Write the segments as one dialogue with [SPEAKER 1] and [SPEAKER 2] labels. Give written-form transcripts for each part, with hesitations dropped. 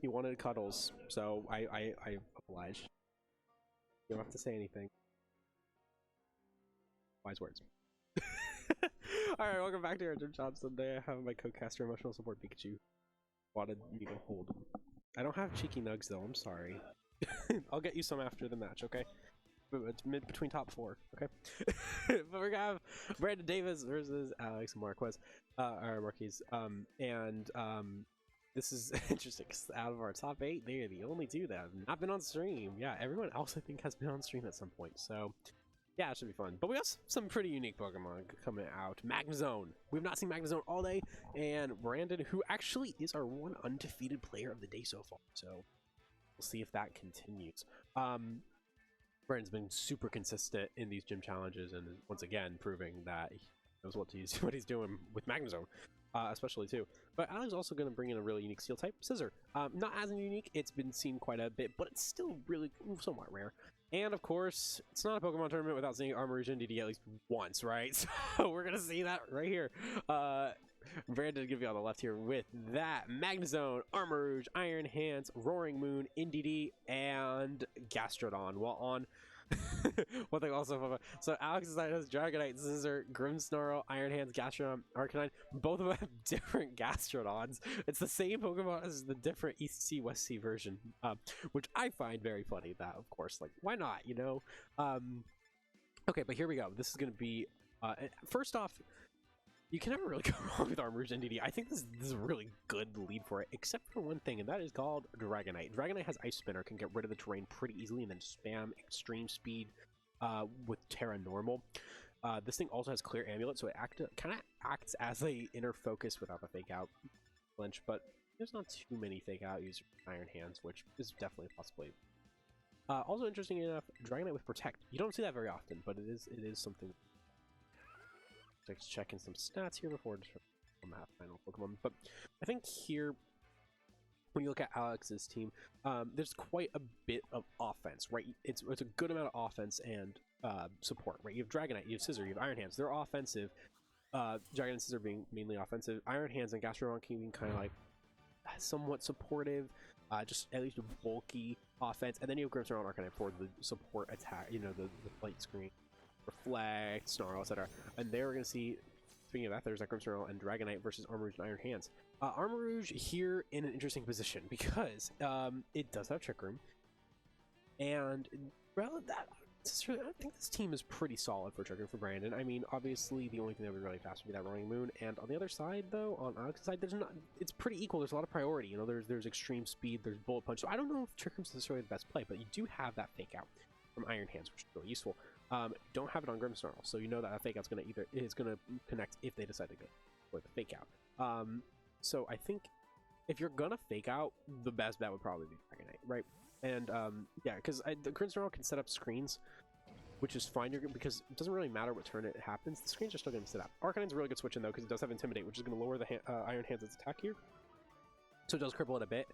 [SPEAKER 1] He wanted cuddles, so I obliged. You don't have to say anything. Wise words. Alright, welcome back to our Gym Shots. Today I have my co-caster emotional support Pikachu. Wanted me to hold. I don't have cheeky nugs though, I'm sorry. I'll get you some after the match, okay? It's between top 4, okay? But we're gonna have Brandon Davis versus Alex Marquez, or Marquez. This is interesting because out of our top 8, they are the only 2 that have not been on stream. Yeah, everyone else I think has been on stream at some point. So yeah, it should be fun. But we have some pretty unique Pokemon coming out. Magnezone. We've not seen Magnezone all day. And Brandon, who actually is our one undefeated player of the day so far. So we'll see if that continues. Brandon's been super consistent in these gym challenges and once again proving that he knows what he's doing with Magnezone. Especially too. But Alex is also going to bring in a really unique steel type, Scissor. Not as unique, it's been seen quite a bit, but it's still really somewhat rare. And of course, it's not a Pokemon tournament without seeing Armor and DD at least once, right? So we're going to see that right here. Brandon, give you on the left here with that Magnezone, Armarouge, Iron Hands, Roaring Moon, Indeedee, and Gastrodon. While on one thing also, so Alex's side has Dragonite, Scissor, Grimmsnarl, Iron Hands, Gastrodon, Arcanine. Both of them have different Gastrodons. It's the same Pokemon as the different East Sea, West Sea version, which I find very funny. That, of course, like, why not, you know? Okay, but here we go. This is going to be, first off, you can never really go wrong with Armarouge and DD. I think this is a really good lead for it, except for one thing, and that is called Dragonite. Dragonite has Ice Spinner, can get rid of the terrain pretty easily, and then spam Extreme Speed with Terra Normal. This thing also has Clear Amulet, so it kind of acts as a inner focus without the Fake Out flinch, but there's not too many Fake Out users with Iron Hands, which is definitely a possibility. Also, interesting enough, Dragonite with Protect. You don't see that very often, but it is something. Just checking some stats here before on the final Pokemon. But I think here, when you look at Alex's team, there's quite a bit of offense, right? It's a good amount of offense and support, right? You have Dragonite, you have Scissor, you have Iron Hands. They're offensive. Dragonite and Scissor being mainly offensive. Iron Hands and Gastrodon being kind of like somewhat supportive, just at least a bulky offense. And then you have Grimmsnarl and Arcanine for the support attack, you know, the light screen. Reflect, Snarl, etc. And there we're going to see, speaking of that, there's that Grimmsnarl and Dragonite versus Armarouge and Iron Hands. Armarouge here in an interesting position because it does have Trick Room. And well, I think this team is pretty solid for Trick Room for Brandon. I mean, obviously, the only thing that would be really fast would be that Roaring Moon. And on the other side, though, on Alex's side, there's not. It's pretty equal. There's a lot of priority. You know, there's Extreme Speed, there's Bullet Punch. So I don't know if Trick Room's necessarily the best play, but you do have that Fake Out from Iron Hands, which is really useful. Don't have it on Grimmsnarl, so you know that Fake Out's gonna connect if they decide to go for the Fake Out. So I think if you're gonna Fake Out, the best bet would probably be Dragonite, right? And yeah, because the Grimmsnarl can set up screens, which is fine. Because it doesn't really matter what turn it happens, the screens are still gonna set up. Arcanine's a really good switch in though, because it does have Intimidate, which is gonna lower the Iron Hands' attack here, so it does cripple it a bit.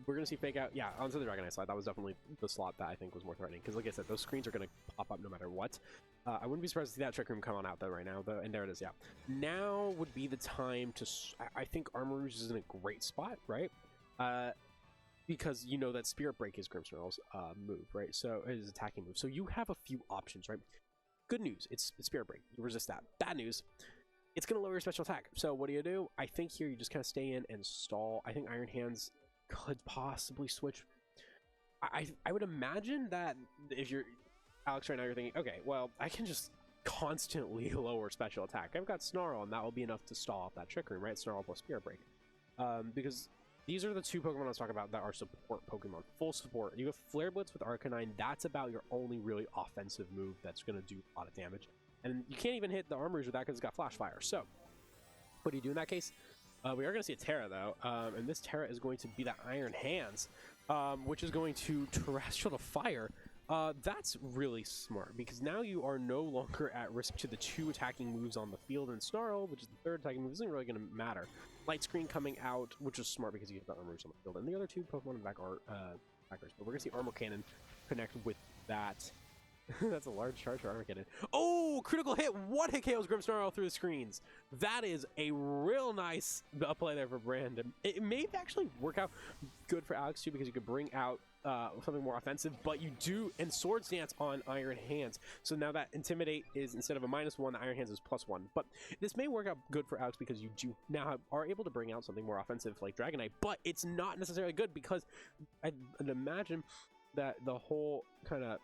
[SPEAKER 1] We're gonna see Fake Out, yeah, onto the Dragonite slide. That was definitely the slot that I think was more threatening, because like I said, those screens are gonna pop up no matter what. I wouldn't be surprised to see that Trick Room come on out though right now, though, and there it is. Yeah, now would be the time to. I think Armarouge is in a great spot, right? Because you know that Spirit Break is Grimmsnarl's move, right? So his attacking move. So you have a few options, right? Good news, it's Spirit Break. You resist that. Bad news, it's gonna lower your special attack. So what do? I think here you just kind of stay in and stall. I think Iron Hands could possibly switch. I would imagine that if you're Alex right now, you're thinking, okay, well, I can just constantly lower special attack. I've got Snarl, and that will be enough to stall off that Trick Room, right? Snarl plus Spirit Break. Because these are the 2 Pokemon I was talking about that are support Pokemon, full support. You have Flare Blitz with Arcanine. That's about your only really offensive move that's going to do a lot of damage. And you can't even hit the Armarouge with that because it's got Flash Fire. So what do you do in that case? We are going to see a Terra, though, and this Terra is going to be that Iron Hands, which is going to Terrestrial to Fire. That's really smart, because now you are no longer at risk to the 2 attacking moves on the field, and Snarl, which is the 3rd attacking move, isn't really going to matter. Light Screen coming out, which is smart because you have that Armarouge on the field, and the other 2 Pokemon in the back are backers. But we're going to see Armor Cannon connect with that That's a large charge for Armageddon. Oh, critical hit! One hit KOs Grimmsnarl through the screens. That is a real nice play there for Brandon. It may actually work out good for Alex too, because you could bring out something more offensive, but you do, and Swords Dance on Iron Hands. So now that Intimidate is, instead of a -1, the Iron Hands is +1. But this may work out good for Alex because you do now are able to bring out something more offensive like Dragonite, but it's not necessarily good because I'd imagine that the whole kind of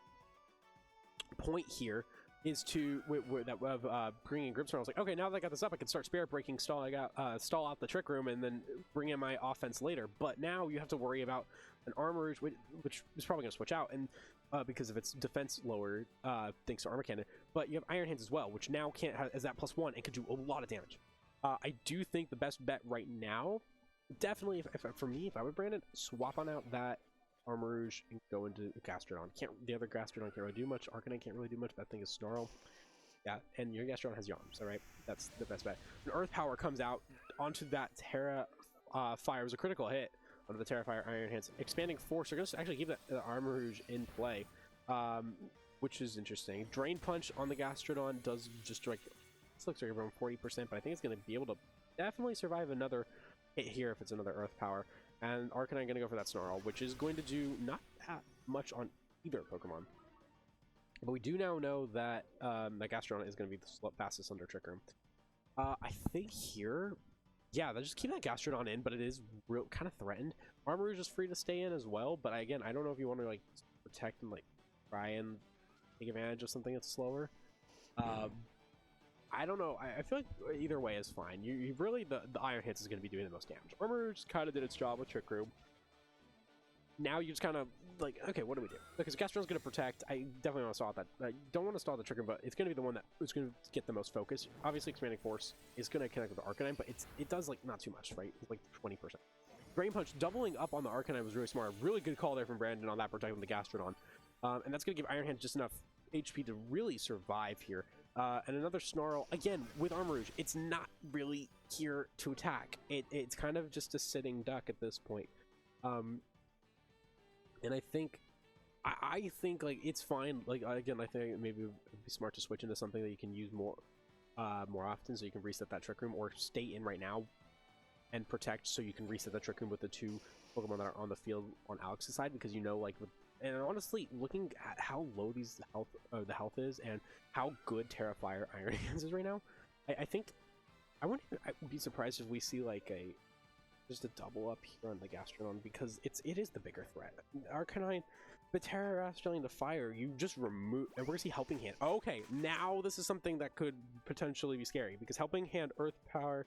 [SPEAKER 1] point here is to bringing in Grimmsnarl. I was like, okay, now that I got this up, I can start Spirit Breaking, stall out the Trick Room, and then bring in my offense later. But now you have to worry about an Armor, which is probably going to switch out, and because of its defense lowered thanks to Armor Cannon. But you have Iron Hands as well, which now can't have as that +1 and could do a lot of damage. I do think the best bet right now, definitely, for me, if I would brand it, swap on out that Armarouge and go into Gastrodon. The other Gastrodon can't really do much. Arcanine can't really do much. That thing is Snarl. Yeah, and your Gastrodon has Yawn, so right, that's the best bet. An Earth Power comes out onto that Terra Fire. It was a critical hit onto the Terra Fire Iron Hands. Expanding Force. They're going to actually keep the Armarouge in play, which is interesting. Drain Punch on the Gastrodon does just like, this looks like around 40%, but I think it's going to be able to definitely survive another hit here if it's another Earth Power. And Arcanine going to go for that Snarl, which is going to do not that much on either Pokemon. But we do now know that that Gastrodon is going to be the fastest under Trick Room. I think here, yeah, they'll just keep that Gastrodon in, but it is real kind of threatened. Armarouge is free to stay in as well, but again, I don't know if you want to like protect and like try and take advantage of something that's slower. I don't know. I feel like either way is fine. You really, the Iron Hits is going to be doing the most damage. Armarouge kind of did its job with Trick Room. Now you just kind of like, okay, what do we do? Because Gastrodon's going to protect. I definitely want to stall that. I don't want to stall the Trick Room, but it's going to be the one that is going to get the most focus. Obviously, Expanding Force is going to connect with the Arcanine, but it does like not too much, right? It's like 20%. Drain Punch doubling up on the Arcanine was really smart. Really good call there from Brandon on that, protecting the Gastrodon. And that's going to give Iron Hand just enough HP to really survive here. And another Snarl, again, with Armarouge, it's not really here to attack. It's kind of just a sitting duck at this point. And I think like it's fine. Like again, I think maybe it would be smart to switch into something that you can use more often, so you can reset that Trick Room, or stay in right now and protect, so you can reset the Trick Room with the 2 Pokemon that are on the field on Alex's side, because you know, like with. And honestly, looking at how low the health is, and how good Terra Fire Iron Hands is right now, I think I would be surprised if we see like just a double up here on the Gastrodon, because it is the bigger threat. Arcanine, the Terra Gastrodon, the Fire, you just remove, and we're gonna see Helping Hand. Okay, now this is something that could potentially be scary, because Helping Hand Earth Power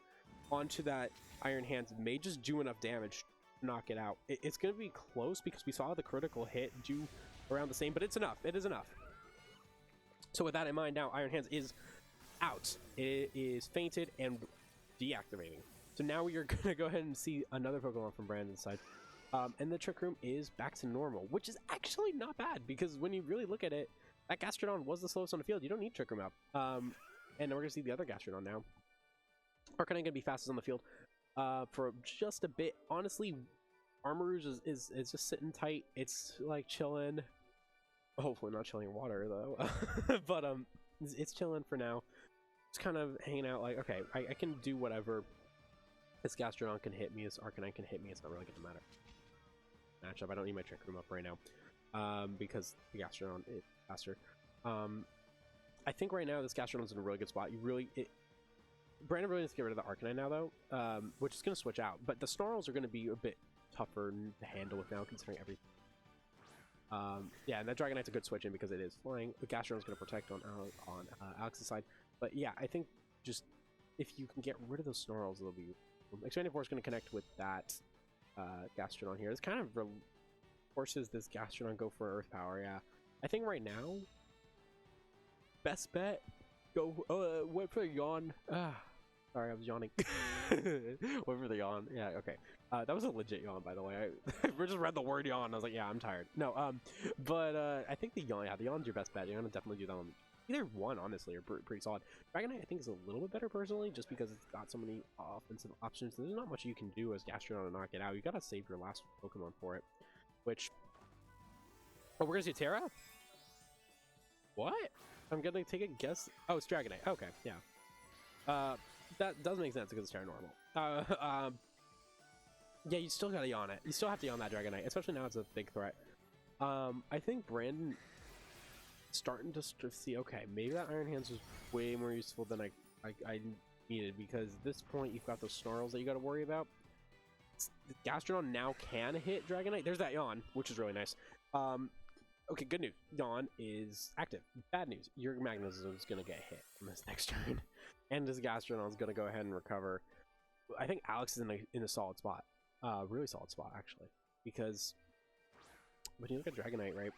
[SPEAKER 1] onto that Iron Hands may just do enough damage. Knock it out. It's going to be close, because we saw the critical hit do around the same, but it's enough. It is enough. So with that in mind, now Iron Hands is out. It is fainted and deactivating. So now we are going to go ahead and see another Pokemon from Brandon's side. And the Trick Room is back to normal, which is actually not bad, because when you really look at it, that Gastrodon was the slowest on the field. You don't need Trick Room up. And we're going to see the other Gastrodon now. Arcanine going to be fastest on the field. For just a bit. Honestly, Armarouge is just sitting tight. It's like chilling. Hopefully not chilling in water though. But it's chilling for now. It's kind of hanging out like, okay, I can do whatever. This Gastrodon can hit me, this Arcanine can hit me, it's not really gonna matter. Matchup, I don't need my Trick Room up right now. Because the Gastrodon is faster. I think right now this Gastrodon's in a really good spot. Brandon really needs to get rid of the Arcanine now, though, which is going to switch out. But the Snarls are going to be a bit tougher to handle with now, considering everything. Yeah, and that Dragonite's a good switch in because it is flying. The Gastrodon's going to protect on Alex's side. But yeah, I think just if you can get rid of those Snarls, it'll be... Expanding Force is going to connect with that Gastrodon here. This kind of forces this Gastrodon go for Earth Power, yeah. I think right now, best bet... Go, wait for the yawn. Sorry, I was yawning. Wait for the yawn. Yeah, okay. That was a legit yawn, by the way. We just read the word yawn. I was like, yeah, I'm tired. No, but I think the yawn, yeah, the yawn's your best bet. You're gonna definitely do that on either one, honestly, are pretty solid. Dragonite, I think, is a little bit better personally, just because it's got so many offensive options. There's not much you can do as Gastrodon to knock it out. You gotta save your last Pokemon for it. Which, oh, we're gonna see Terra. What? I'm gonna take a guess. Oh, it's Dragonite. Okay, yeah. That does make sense because it's Terra Normal. Yeah, you still gotta yawn it. You still have to yawn that Dragonite, especially now it's a big threat. I think Brandon starting to see, okay, maybe that Iron Hands was way more useful than I needed, because at this point you've got those snarls that you got to worry about. The Gastrodon now can hit Dragonite. There's that yawn, which is really nice. Okay, good news. Yawn is active. Bad news. Your Magnezone is going to get hit on this next turn, and this Gastrodon is going to go ahead and recover. I think Alex is in a solid spot. Really solid spot, actually, because when you look at Dragonite, right?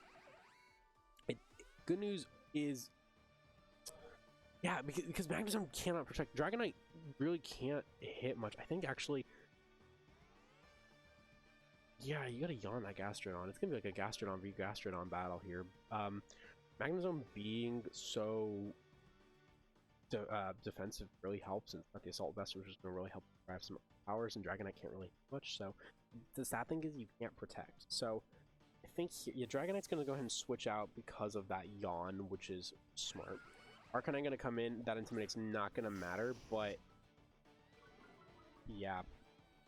[SPEAKER 1] Good news is, yeah, because Magnezone cannot protect. Dragonite really can't hit much. I think actually, yeah, you gotta yawn that Gastrodon. It's gonna be like a Gastrodon v Gastrodon battle here. Magnezone being so defensive really helps, and the Assault Vest, which is gonna really help drive some powers, and Dragonite can't really do much. So the sad thing is you can't protect. So I think yeah, Dragonite's going to go ahead and switch out because of that yawn, which is smart. Arcanine going to come in. That Intimidate's not going to matter, but yeah,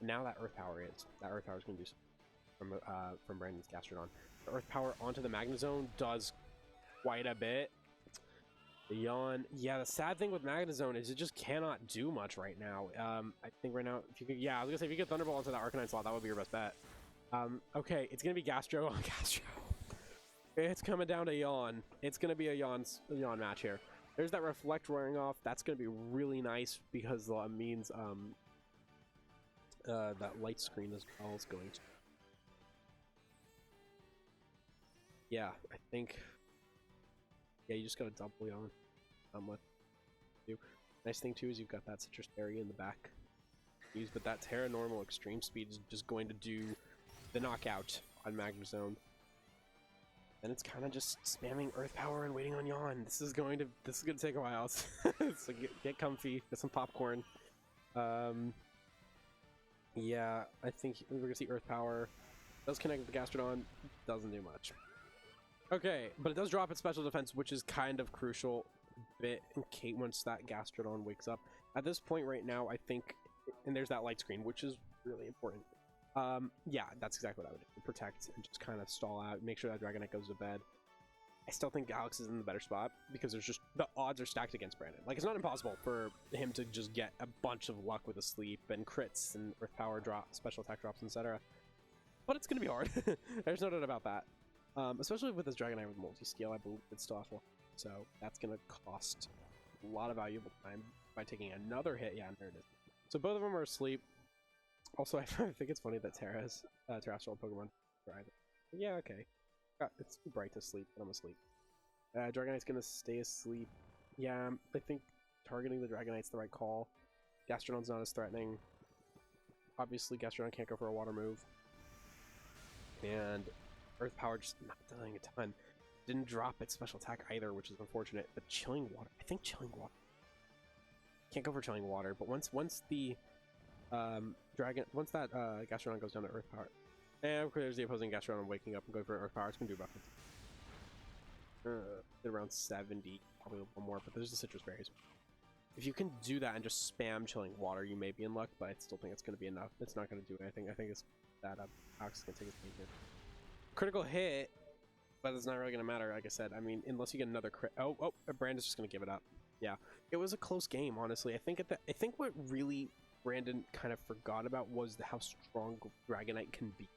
[SPEAKER 1] now that Earth Power is. That Earth Power is going to do from Brandon's Gastrodon. The Earth Power onto the Magnezone does quite a bit. The yawn. Yeah, the sad thing with Magnezone is it just cannot do much right now. I think right now, if you could, yeah, I was going to say, if you get Thunderbolt onto that Arcanine slot, that would be your best bet. Okay, it's gonna be Gastro on Gastro. It's coming down to yawn. It's gonna be a yawn match here. There's that Reflect wearing off. That's gonna be really nice because that means that light screen as well is going to. Yeah, I think. Yeah, you just gotta double yawn. Not much to do. Nice thing too is you've got that Citrus Berry in the back. But that Terra Normal Extreme Speed is just going to do the knockout on Magnezone. Then it's kind of just spamming Earth Power and waiting on yawn. This is going to take a while. So get comfy, get some popcorn. Yeah, I think we're gonna see Earth Power. Does connect with the Gastrodon, doesn't do much. Okay, but it does drop its special defense, which is kind of crucial bit in case once that Gastrodon wakes up. At this point right now, I think, and there's that light screen, which is really important. Yeah, that's exactly what I would do. Protect and just kind of stall out, make sure that Dragonite goes to bed. I still think Alex is in the better spot because there's just the odds are stacked against Brandon. Like, it's not impossible for him to just get a bunch of luck with a sleep and crits and Earth Power drop, special attack drops, etc. But it's gonna be hard. There's no doubt about that. Especially with this Dragonite with multi-scale, I believe it's still off. So that's gonna cost a lot of valuable time by taking another hit. Yeah, there it is. So both of them are asleep. Also, I think it's funny that Terra's terrestrial Pokemon tried. Yeah, okay. It's too bright to sleep, but I'm asleep. Dragonite's gonna stay asleep. Yeah, I think targeting the Dragonite's the right call. Gastrodon's not as threatening. Obviously, Gastrodon can't go for a water move. And Earth Power just not doing a ton. Didn't drop its special attack either, which is unfortunate. But Chilling Water, I think Chilling Water. Can't go for Chilling Water, but once the once that Gastrodon goes down to Earth Power, and of course there's the opposing Gastrodon waking up and going for Earth Power. It's gonna do about 50. Around 70, probably a little more. But there's the Citrus Berries. If you can do that and just spam Chilling Water, you may be in luck. But I still think it's gonna be enough. It's not gonna do anything. I think it's that Alex is gonna take his game here. Critical hit, but it's not really gonna matter. Like I said, I mean, unless you get another crit. Oh, Brandon's just gonna give it up. Yeah, it was a close game, honestly. I think what really Brandon kind of forgot about was how strong Dragonite can be.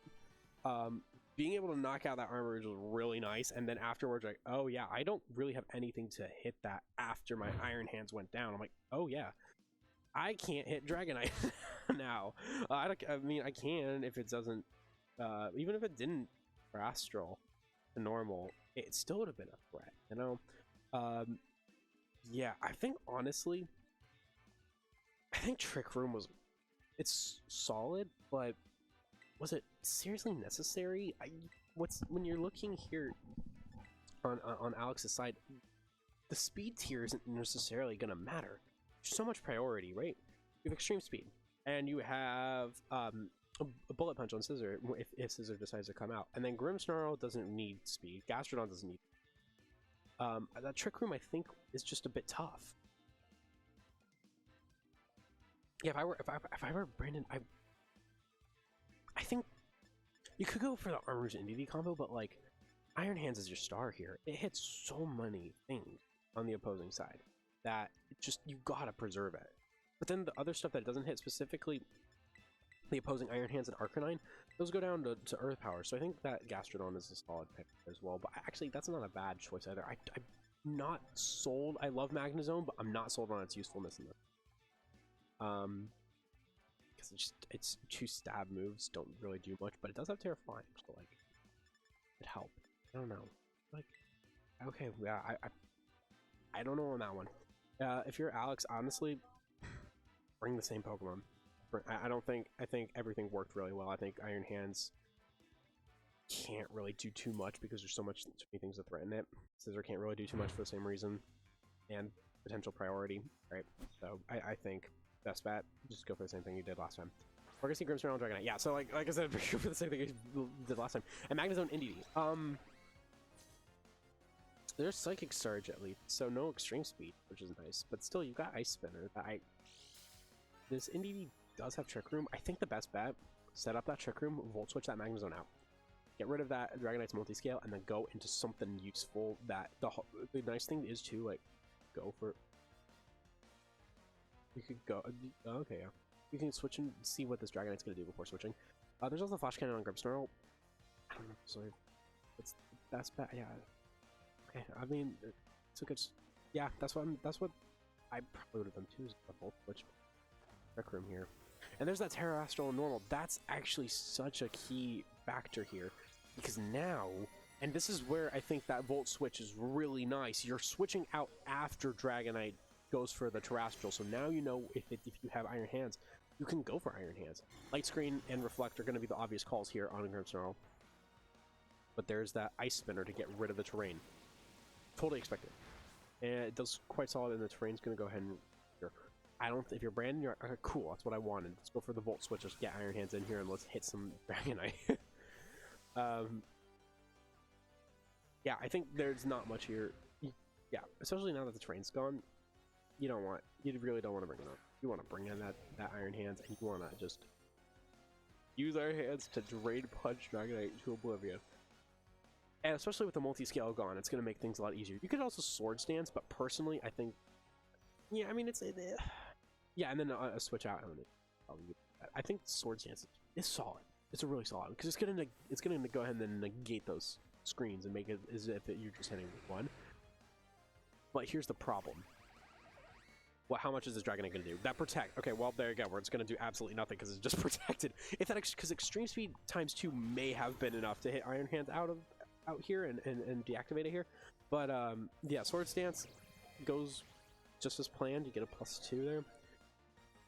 [SPEAKER 1] Being able to knock out that armor is really nice, and then afterwards, like, oh yeah, I don't really have anything to hit that after my Iron Hands went down. I'm like, oh yeah, I can't hit Dragonite now. I mean, I can if it doesn't, even if it didn't for Astral to normal, it still would have been a threat, you know? Yeah, I think honestly, I think Trick Room it's solid, but was it seriously necessary? When you're looking here on Alex's side, the speed tier isn't necessarily gonna matter. There's so much priority, right? You have Extreme Speed, and you have a Bullet Punch on Scissor if Scissor decides to come out, and then Grimmsnarl doesn't need speed. Gastrodon doesn't need. That Trick Room, I think, is just a bit tough. Yeah, if I were Brandon, I think you could go for the Armor Rouge and DD combo, but like Iron Hands is your star here. It hits so many things on the opposing side that it just, you gotta preserve it. But then the other stuff that it doesn't hit, specifically the opposing Iron Hands and Arcanine, those go down to Earth Power. So I think that Gastrodon is a solid pick as well. But actually, that's not a bad choice either. I'm not sold. I love Magnezone, but I'm not sold on its usefulness in this. Because its 2 stab moves don't really do much, but it does have Terra Flying, so like it helped. I don't know. Like, okay, yeah, I don't know on that one. If you're Alex, honestly, bring the same Pokemon. I think everything worked really well. I think Iron Hands can't really do too much because there's too many things to threaten it. Scissor can't really do too much for the same reason, and potential priority, right? So I think best bet, just go for the same thing you did last time. We're gonna see Grimmsnarl and Dragonite. Yeah, so like I said, go for the same thing you did last time. And Magnezone NDD. There's Psychic Surge at least, so no extreme speed, which is nice. But still, you've got Ice Spinner. This NDD does have Trick Room. I think the best bet, set up that Trick Room, Volt Switch that Magnezone out. Get rid of that Dragonite's multi-scale, and then go into something useful that the nice thing is too, like, go for... You could go... okay, yeah. You can switch and see what this Dragonite's going to do before switching. There's also Flash Cannon on Grimmsnarl. I don't know, sorry. It's the best bet, yeah. Okay, I mean, it's a good... Yeah, that's what I probably would have done too, is the Volt Switch. Rec Room here. And there's that Terrestrial and Normal. That's actually such a key factor here. Because now, and this is where I think that Volt Switch is really nice, you're switching out after Dragonite goes for the Terrestrial, so now you know if you have Iron Hands, you can go for Iron Hands. Light Screen and Reflect are going to be the obvious calls here on Grimmsnarl. But there's that Ice Spinner to get rid of the terrain. Totally expected. And it does quite solid, and the terrain's going to go ahead and... if you're Brandon, you're okay, cool, that's what I wanted. Let's go for the Volt Switch, let's get Iron Hands in here, and let's hit some Dragonite. Yeah, I think there's not much here. Yeah, especially now that the terrain's gone, you really don't want to bring it up. You want to bring in that Iron Hands, and you want to just use Iron Hands to Drain Punch Dragonite to oblivion. And especially with the multi-scale gone, it's going to make things a lot easier. You could also Swords Dance, but personally, I think... Yeah, I mean, yeah, and then a switch out. I think Swords Dance is solid. It's a really solid, because it's gonna go ahead and negate those screens and make it as if you're just hitting one. But here's the problem. Well, how much is this Dragonite gonna do? That Protect. Okay, well there you go. Where it's gonna do absolutely nothing because it's just protected. If that because Extreme Speed ×2 may have been enough to hit Iron Hands out here and deactivate it here. But yeah, Swords Dance goes just as planned. You get a +2 there.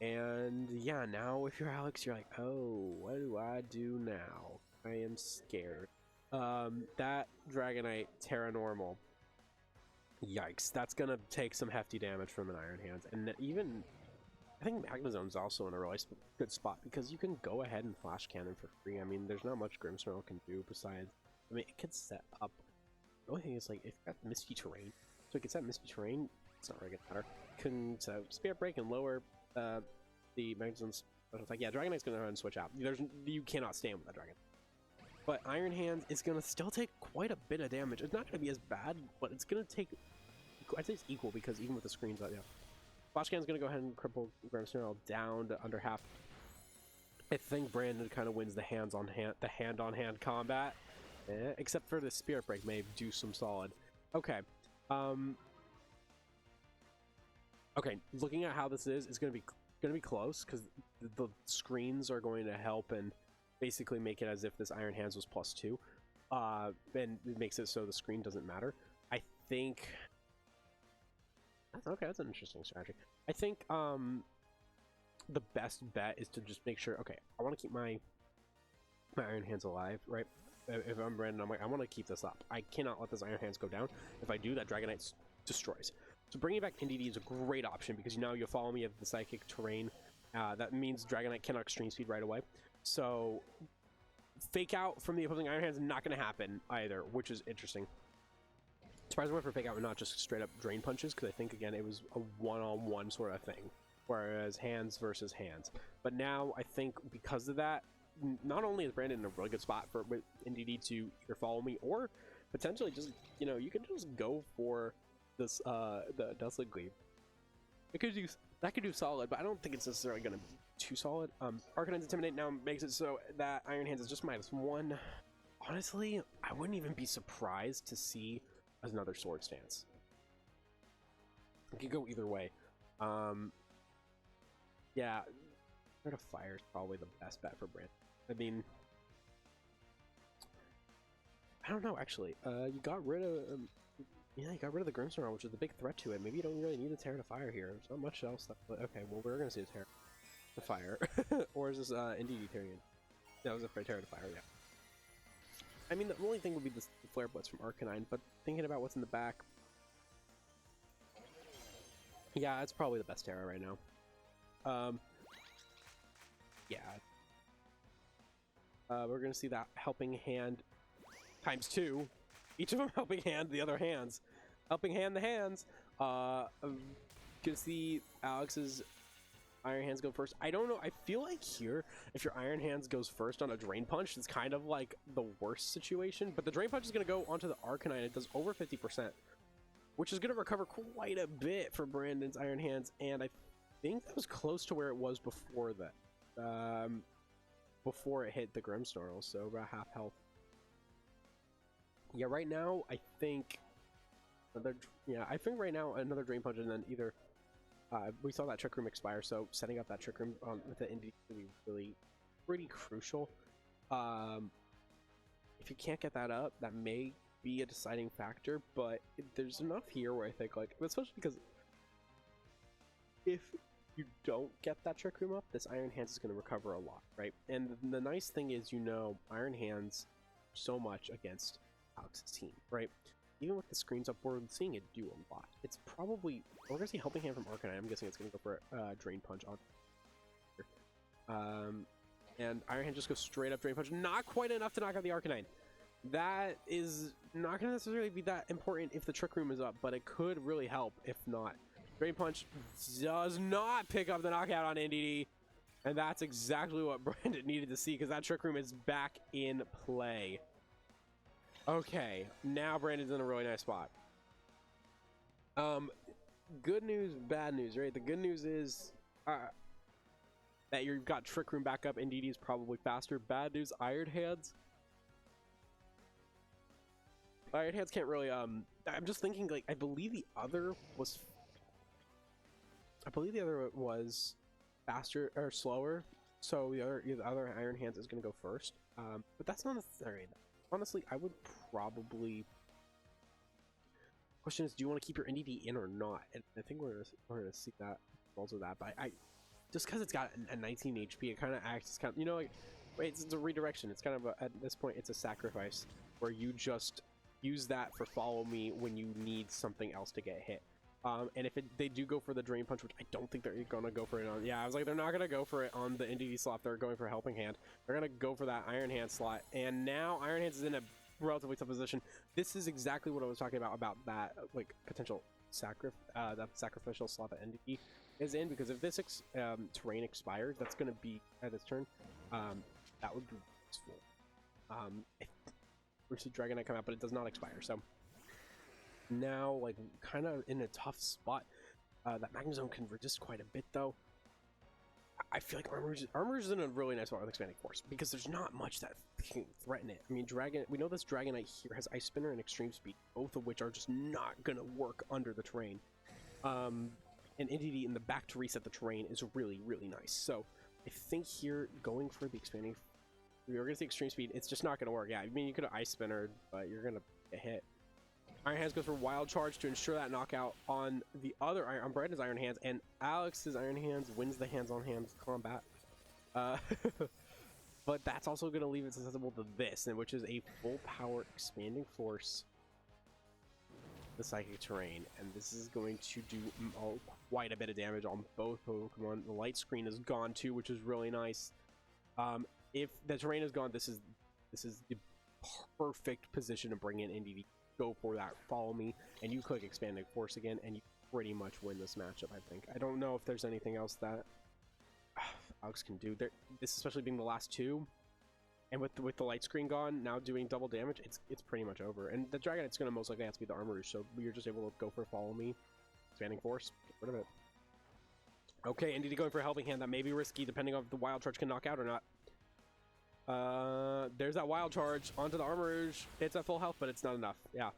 [SPEAKER 1] And yeah, now if you're Alex, you're like, oh, what do I do now? I am scared. That Dragonite Terra Normal, yikes, that's gonna take some hefty damage from an Iron Hands. And even, I think Magnezone's also in a really good spot because you can go ahead and Flash Cannon for free. I mean, there's not much Grimmsnarl can do besides, I mean, it could set up. The only thing is, like, if you've got Misty Terrain, so it gets that Misty Terrain, it's not really gonna matter. Can Spirit Break and lower the Magnezone's special attack. Yeah, Dragonite's gonna go ahead and switch out. You cannot stand with that Dragon. But Iron Hands is gonna still take quite a bit of damage. It's not gonna be as bad, but it's gonna take... I'd say it's equal because even with the screens, yeah. Flash Cannon's gonna go ahead and cripple Grimmsnarl down to under half. I think Brandon kind of wins the hand-on-hand combat, except for the Spirit Break may do some solid. Okay. Okay, looking at how this is, it's gonna be close because the screens are going to help and basically make it as if this Iron Hands was +2, and it makes it so the screen doesn't matter. I think okay, that's an interesting strategy. I think the best bet is to just make sure, okay, I want to keep my Iron Hands alive, right? If I'm Brandon, I'm like, I want to keep this up. I cannot let this Iron Hands go down. If I do, that Dragonite destroys. So bringing back NDD is a great option because now you'll follow me of the Psychic Terrain. That means Dragonite cannot Extreme Speed right away. So Fake Out from the opposing Iron Hands is not going to happen either, which is interesting. Surprised I went for fake out and not just straight up drain punches, because I think again it was a one-on-one sort of thing, whereas hands versus hands. But now I think because of that, not only is Brandon in a really good spot for NDD to either follow me or potentially just, you know, you can just go for this the Dustling Gleam. It could do that, could do solid, but I don't think it's necessarily going to be too solid. Arcanine's Intimidate now makes it so that Iron Hands is just -1. Honestly, I wouldn't even be surprised to see another Sword Stance. It could go either way. Yeah, Threat of Fire is probably the best bet for Brandon. I mean, I don't know actually. You got rid of yeah, you got rid of the Grimmsnarl, which is the big threat to it. Maybe you don't really need the Terra to Fire here. There's not much else. Okay, well we're gonna see a Terra to Fire, or is this NDD Tyrion? That was a Terra to Fire, yeah. I mean, the only thing would be the Flare Blitz from Arcanine, but thinking about what's in the back, yeah, it's probably the best Terra right now. Yeah. We're gonna see that Helping Hand ×2. Each of them Helping Hand, the other hands. Helping Hand the hands. Gonna see Alex's Iron Hands go first. I don't know. I feel like here, if your Iron Hands goes first on a Drain Punch, it's kind of like the worst situation. But the Drain Punch is going to go onto the Arcanine. It does over 50%, which is going to recover quite a bit for Brandon's Iron Hands. And I think that was close to where it was before that. Before it hit the Grimmsnarl, so about half health. Yeah, right now, I think right now another Drain Punch and then either we saw that Trick Room expire, so setting up that Trick Room with the Indie will be really pretty crucial. If you can't get that up, that may be a deciding factor, but there's enough here where I think, like, especially because if you don't get that Trick Room up, this Iron Hands is going to recover a lot, right? And the nice thing is, you know, Iron Hands so much against Alex's team, right? Even with the screens up, we're seeing it do a lot. It's probably, we're gonna see Helping Hand from Arcanine. I'm guessing it's gonna go for Drain Punch on. And Iron Hand just goes straight up Drain Punch. Not quite enough to knock out the Arcanine. That is not gonna necessarily be that important if the Trick Room is up, but it could really help if not. Drain Punch does not pick up the knockout on NDD, and that's exactly what Brandon needed to see, because that Trick Room is back in play. Okay, now Brandon's in a really nice spot. Good news, bad news, right? The good news is that you've got Trick Room back up. NDD is probably faster. Bad news, Iron Hands. Iron Hands can't really, I'm just thinking, like, I believe the other was faster or slower. So the other Iron Hands is going to go first. But that's not necessary. Honestly, I would probably. Question is, do you want to keep your NDD in or not? And I think we're gonna see that also that. But I just because it's got a 19 HP, it kind of acts as kind of, you know, like, wait, it's a redirection. It's kind of at this point, it's a sacrifice where you just use that for follow me when you need something else to get hit. And if they do go for the Drain Punch, which I don't think they're gonna go for it on. Yeah, I was like, they're not gonna go for it on the NDD slot. They're going for Helping Hand. They're gonna go for that Iron Hand slot, and now Iron Hands is in a relatively tough position. This is exactly what I was talking about that like potential that sacrificial slot that NDD is in, because if this terrain expires, that's gonna be at this turn. That would be useful. We see Dragonite come out, but it does not expire, so. Now, like, kind of in a tough spot. That Magnezone can resist quite a bit, though. I feel like Armor's in a really nice spot with Expanding Force, because there's not much that can threaten it. I mean, we know this Dragonite here has Ice Spinner and Extreme Speed, both of which are just not gonna work under the terrain. And NDD in the back to reset the terrain is really, really nice. So I think here going for the Expanding, we're gonna see Extreme Speed. It's just not gonna work. Yeah, I mean, you could have Ice Spinner, but you're gonna get hit. Iron Hands goes for Wild Charge to ensure that knockout on the other on Brandon's Iron Hands, and Alex's Iron Hands wins the hands-on-hands combat. But that's also going to leave it susceptible to this, which is a full power Expanding Force, the Psychic Terrain, and this is going to do quite a bit of damage on both Pokemon. The Light Screen is gone too, which is really nice. If the terrain is gone, this is the perfect position to bring in NDD. go for that follow me, and you click Expanding Force again, and you pretty much win this matchup, I think. I don't know if there's anything else that Alex can do. This especially being the last two, and with the light screen gone, now doing double damage, it's pretty much over. And the Dragonite's going to most likely have to be the Armor Rouge, so you're just able to go for follow me, Expanding Force, get rid of it. Okay, NDD going for a Helping Hand. That may be risky depending on if the Wild Charge can knock out or not. There's that Wild Charge onto the Armor Rouge. It's at full health, but it's not enough. Yeah,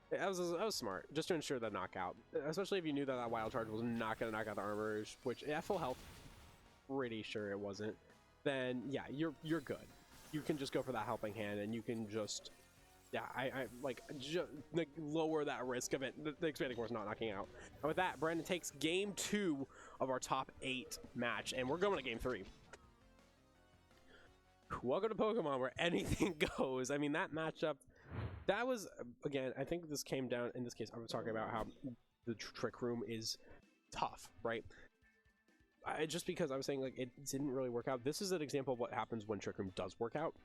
[SPEAKER 1] that was smart, just to ensure that knockout. Especially if you knew that that Wild Charge was not going to knock out the Armor Rouge, which at full health, pretty sure it wasn't. Then yeah, you're good. You can just go for that Helping Hand, and you can just, yeah, like lower that risk of it, the Expanding Force not knocking out. And with that, Brandon takes game 2 of our top 8 match, and we're going to game 3. Welcome to Pokemon, where anything goes. I mean, that matchup, that was, again, I think this came down, in this case, I was talking about how the Trick Room is tough, right? Just because I was saying, like, it didn't really work out. This is an example of what happens when Trick Room does work out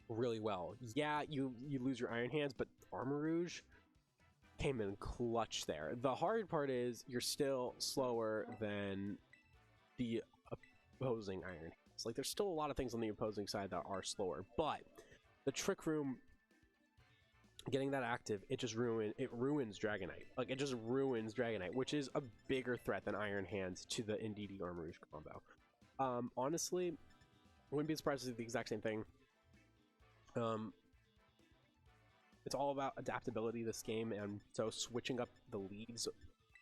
[SPEAKER 1] really well. Yeah, you lose your Iron Hands, but Armor Rouge came in clutch there. The hard part is you're still slower than the opposing Iron Hands. Like, there's still a lot of things on the opposing side that are slower, but the Trick Room, getting that active, it ruins Dragonite. Like, it just ruins Dragonite, which is a bigger threat than Iron Hands to the NDD Armor Rouge combo. Honestly, wouldn't be surprised to see the exact same thing. It's all about adaptability this game, and so switching up the leads is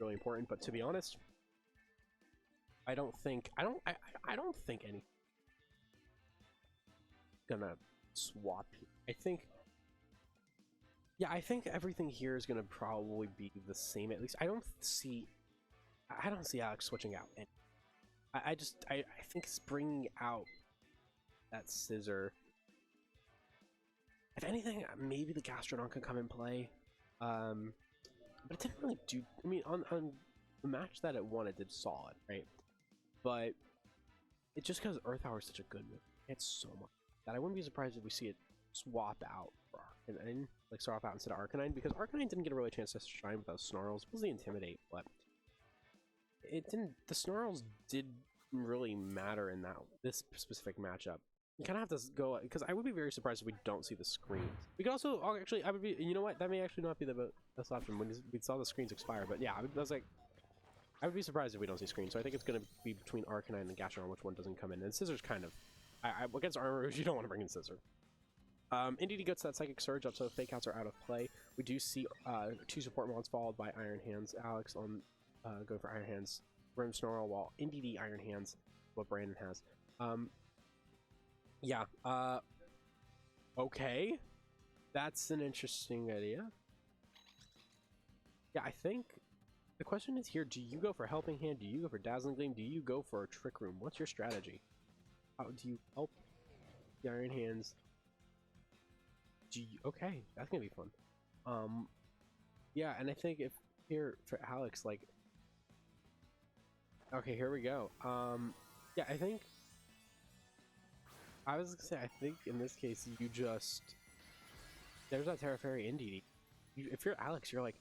[SPEAKER 1] really important. But to be honest, I don't think any gonna swap. I think everything here is gonna probably be the same. At least I don't see Alex switching out. And I think it's bringing out that Scissor. If anything, maybe the Gastrodon can come in play, but it didn't really do. I mean, on the match that it won, it did solid, right? But it's just because Earth Hour is such a good move. It's so much that I wouldn't be surprised if we see it swap out for Arcanine, like swap out instead of Arcanine, because Arcanine didn't get a really chance to shine with those Snarls. It was the Intimidate, but it didn't. The Snarls didn't really matter in this specific matchup. You kind of have to go, because I would be very surprised if we don't see the screens. We could also, actually, I would be, you know what, that may actually not be the best option when we saw the screens expire, but yeah, I was like, I would be surprised if we don't see screens, so I think it's going to be between Arcanine and Gastrodon, which one doesn't come in, and Scissor's kind of, against Armor Rouge, you don't want to bring in Scissor. NDD gets that Psychic Surge up, so Fake Outs are out of play. We do see 2 support mons followed by Iron Hands. Alex on going for Iron Hands, Grim Snarl, while NDD Iron Hands, what Brandon has. Yeah, okay, that's an interesting idea. Yeah, I think the question is here, do you go for Helping Hand, do you go for Dazzling Gleam, do you go for a Trick Room? What's your strategy? How do you help the Iron Hands? Okay, that's gonna be fun. Yeah, and I think if here for Alex, like, okay, here we go. Yeah, I think I was gonna say, I think in this case, you just, there's that Terra Fairy NDD. If you're Alex, you're like,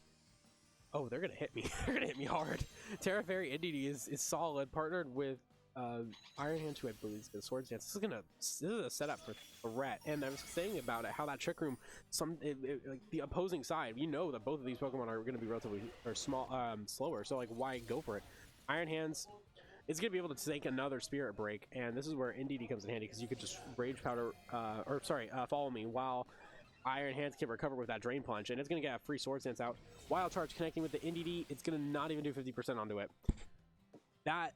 [SPEAKER 1] oh, they're gonna hit me. They're gonna hit me hard. Terra Fairy NDD is solid, partnered with Iron Hand, who I believe is Swords Dance. This is a setup for threat. And I was saying about it, how that Trick Room, like the opposing side, you know that both of these Pokemon are gonna be relatively slower. So like, why go for it? Iron Hands is going to be able to take another Spirit Break, and this is where NDD comes in handy, because you could just Rage Powder, Follow Me, while Iron Hands can recover with that Drain Punch, and it's going to get a free Swords Dance out. Wild Charge connecting with the NDD, it's going to not even do 50% onto it. That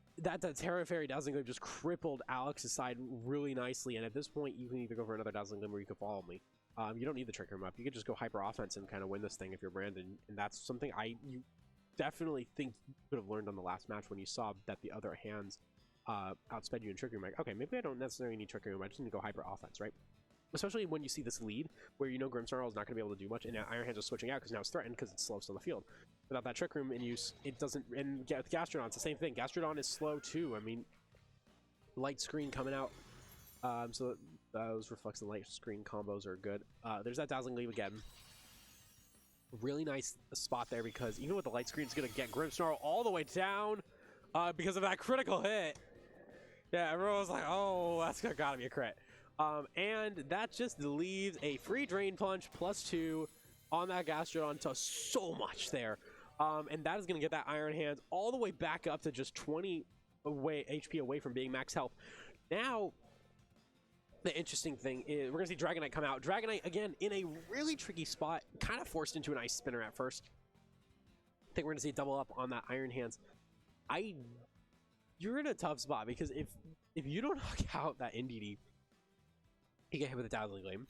[SPEAKER 1] Terra Fairy Dazzling Gleam just crippled Alex's side really nicely, and at this point, you can either go for another Dazzling Gleam or you can Follow Me. You don't need the Trick Room up. You could just go Hyper Offense and kind of win this thing if you're Brandon, and that's something you definitely think you could have learned on the last match when you saw that the other hands outsped you in Trick Room. Like, okay, maybe I don't necessarily need Trick Room, I just need to go Hyper Offense, right? Especially when you see this lead, where you know Grimmsnarl is not going to be able to do much, and now Iron Hands is switching out because now it's threatened because it's slowest on the field. Without that Trick Room in use, it doesn't, and with Gastrodon, it's the same thing. Gastrodon is slow too. I mean, light screen coming out, so those Reflex and light screen combos are good. There's that Dazzling Gleam again. Really nice spot there, because even with the light screen, it's going to get Grimmsnarl all the way down because of that critical hit. Yeah, everyone was like, oh, that's gotta be a crit. And that just leaves a free Drain Punch +2 on that Gastrodon to so much there. And that is going to get that Iron Hands all the way back up to just 20 HP away from being max health. Now, the interesting thing is we're going to see Dragonite come out. Dragonite, again, in a really tricky spot, kind of forced into an Ice Spinner at first. I think we're going to see a double up on that Iron Hands. You're in a tough spot, because if you don't knock out that NDD, you get hit with a Dazzling Gleam.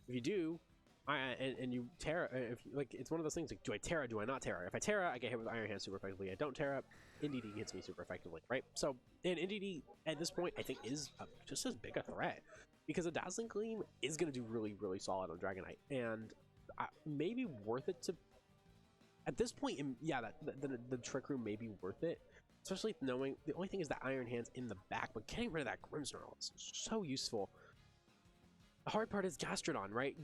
[SPEAKER 1] If you do, and you Terra, like, it's one of those things like, do I Terra, do I not Terra? If I Terra, I get hit with Iron Hands super effectively. I don't Terra, NDD hits me super effectively, right? So, and NDD at this point, I think, is just as big a threat, because a Dazzling Gleam is going to do really, really solid on Dragonite, and maybe worth it to, at this point, yeah, the Trick Room may be worth it, especially knowing, the only thing is that Iron Hands in the back, but getting rid of that Grimmsnarl is so useful. The hard part is Gastrodon, right?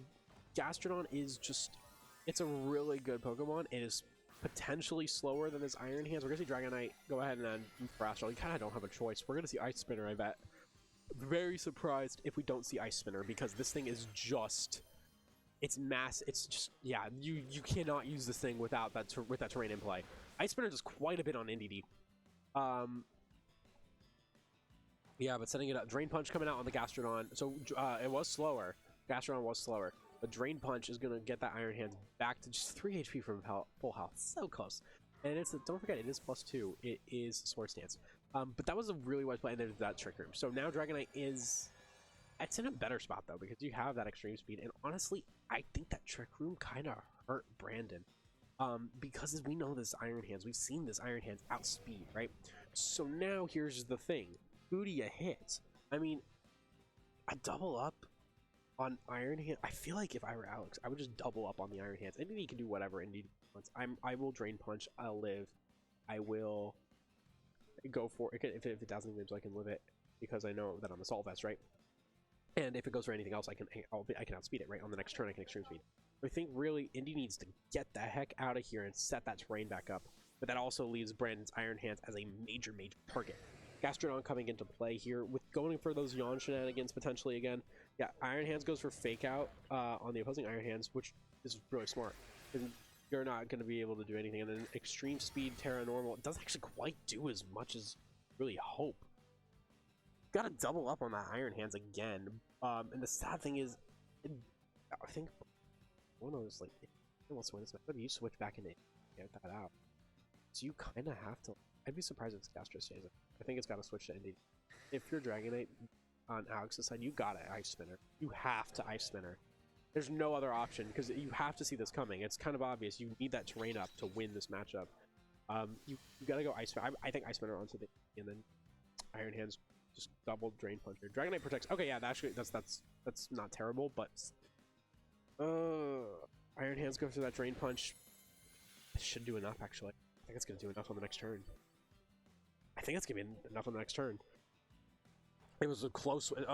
[SPEAKER 1] Gastrodon is just, it's a really good Pokemon. It is potentially slower than this Iron Hands. We're going to see Dragonite go ahead and end Frastral. You kind of don't have a choice. We're going to see Ice Spinner, I bet. Very surprised if we don't see Ice Spinner, because this thing is just, it's mass. It's just, yeah, you cannot use this thing without that, with that terrain in play. Ice Spinner does quite a bit on NDD. Yeah, but setting it up, Drain Punch coming out on the Gastrodon. So it was slower. Gastrodon was slower. But Drain Punch is going to get that Iron Hands back to just 3 HP from full health. So close. And it's don't forget, it is +2. It is Swords Dance. But that was a really wise play, and there's that Trick Room. So now Dragonite is, it's in a better spot, though, because you have that extreme speed. And honestly, I think that Trick Room kind of hurt Brandon. Because as we know this Iron Hands, we've seen this Iron Hands outspeed, right? So now here's the thing. Who do you hit? I mean, a double up on Iron Hands. I feel like if I were Alex, I would just double up on the Iron Hands. Indeed, he can do whatever Indeed wants. I will Drain Punch. I'll live. I will go for it. If it doesn't live, I can live it, because I know that I'm Assault Vest, right? And if it goes for anything else, I can outspeed it, right? On the next turn, I can Extreme Speed. I think really Indy needs to get the heck out of here and set that terrain back up. But that also leaves Brandon's Iron Hands as a major target. Gastrodon coming into play here with going for those yawn shenanigans potentially again. Yeah, Iron Hands goes for Fake Out on the opposing Iron Hands, which is really smart. And you're not going to be able to do anything. And then Extreme Speed, Terra Normal, it doesn't actually quite do as much as really hope. Got to double up on that Iron Hands again. And the sad thing is, I think one of those, like, if he wants to win this match, maybe you switch back into get that out. So you kind of have to. I'd be surprised if Gastro stays. I think it's got to switch to ND. If you're Dragonite on Alex's side, you got to Ice Spinner. You have to Ice Spinner. There's no other option, because you have to see this coming. It's kind of obvious. You need that terrain up to win this matchup. You got to go Ice Spinner. I think Ice Spinner onto the, and then Iron Hands just double Drain Puncher. Dragonite protects. Okay, yeah, actually that's not terrible, but Iron Hands go through that Drain Punch. It should do enough, actually. I think it's gonna do enough on the next turn. I think it's gonna be enough on the next turn. It was a close one.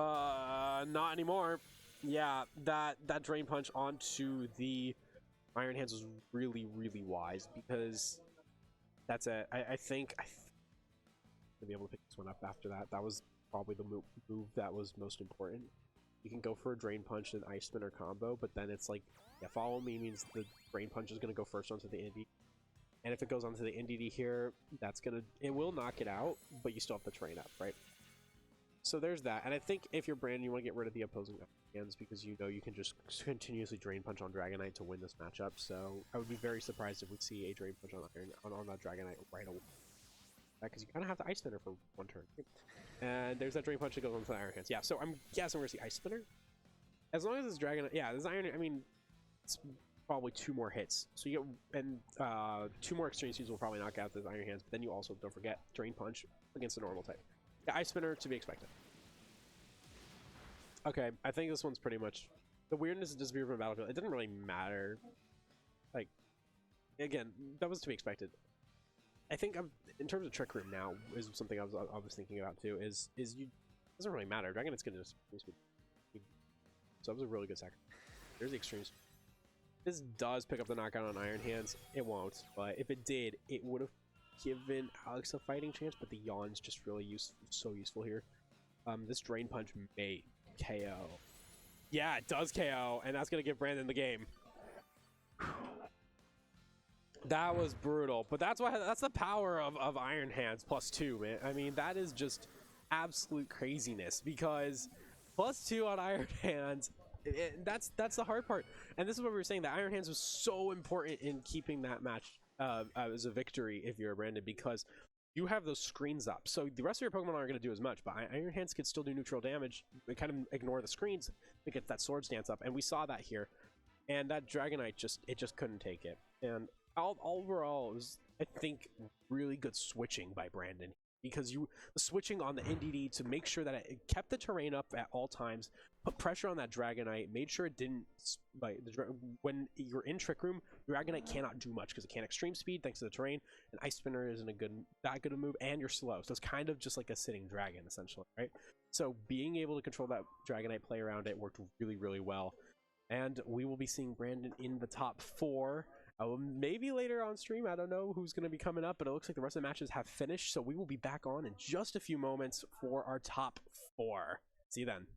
[SPEAKER 1] Not anymore. Yeah, that Drain Punch onto the Iron Hands was really, really wise, because that's it. I think to be able to pick this one up after that. That was probably the move that was most important. You can go for a Drain Punch and Ice Spinner combo, but then it's like, yeah, follow me means the Drain Punch is going to go first onto the ND. And if it goes onto the NDD here, it will knock it out, but you still have the terrain up, right? So there's that. And I think if you're Brandon, you want to get rid of the opposing hands, because you know you can just continuously Drain Punch on Dragonite to win this matchup. So I would be very surprised if we see a Drain Punch on that Dragonite right away. Because you kind of have to Ice Spinner for one turn. And there's that Drain Punch that goes onto the Iron Hands. Yeah, so I'm guessing we're going to see Ice Spinner. As long as it's Dragonite, yeah, this Iron, I mean, it's probably 2 more hits. So you get, and 2 more Extreme Speeds will probably knock out the Iron Hands, but then you also, don't forget, Drain Punch against the normal type. Yeah, Ice Spinner to be expected. Okay, I think this one's pretty much, the weirdness is disappeared from the battlefield. It didn't really matter. Like, again, that was to be expected. I think in terms of Trick Room now is something I was thinking about too. Is you doesn't really matter. Dragonite's gonna just so that was a really good sacrifice. There's the Extreme Speed. this does pick up the knockout on Iron Hands. It won't, but if it did, it would have given Alex a fighting chance, but the Yawn's just really so useful here. This Drain Punch may KO. Yeah, it does KO, and that's going to give Brandon the game. That was brutal, but that's the power of Iron Hands +2, man. I mean, that is just absolute craziness, because +2 on Iron Hands, that's the hard part. And this is what we were saying, that Iron Hands was so important in keeping that match as a victory if you're a Brandon, because you have those screens up, so the rest of your Pokemon aren't going to do as much, but Iron Hands can still do neutral damage. They kind of ignore the screens to get that Swords Dance up, and we saw that here. And that Dragonite just couldn't take it. And overall, it was, I think, really good switching by Brandon, because the switching on the NDD to make sure that it kept the terrain up at all times, put pressure on that Dragonite, made sure it didn't, like, when you're in Trick Room, Dragonite cannot do much because it can't extreme speed thanks to the terrain, and Ice Spinner isn't that good a move, and you're slow, so it's kind of just like a sitting dragon essentially, right? So being able to control that Dragonite, play around it, worked really, really well. And we will be seeing Brandon in the top 4. Maybe later on stream. I don't know who's going to be coming up, but it looks like the rest of the matches have finished. So we will be back on in just a few moments for our top 4. See you then.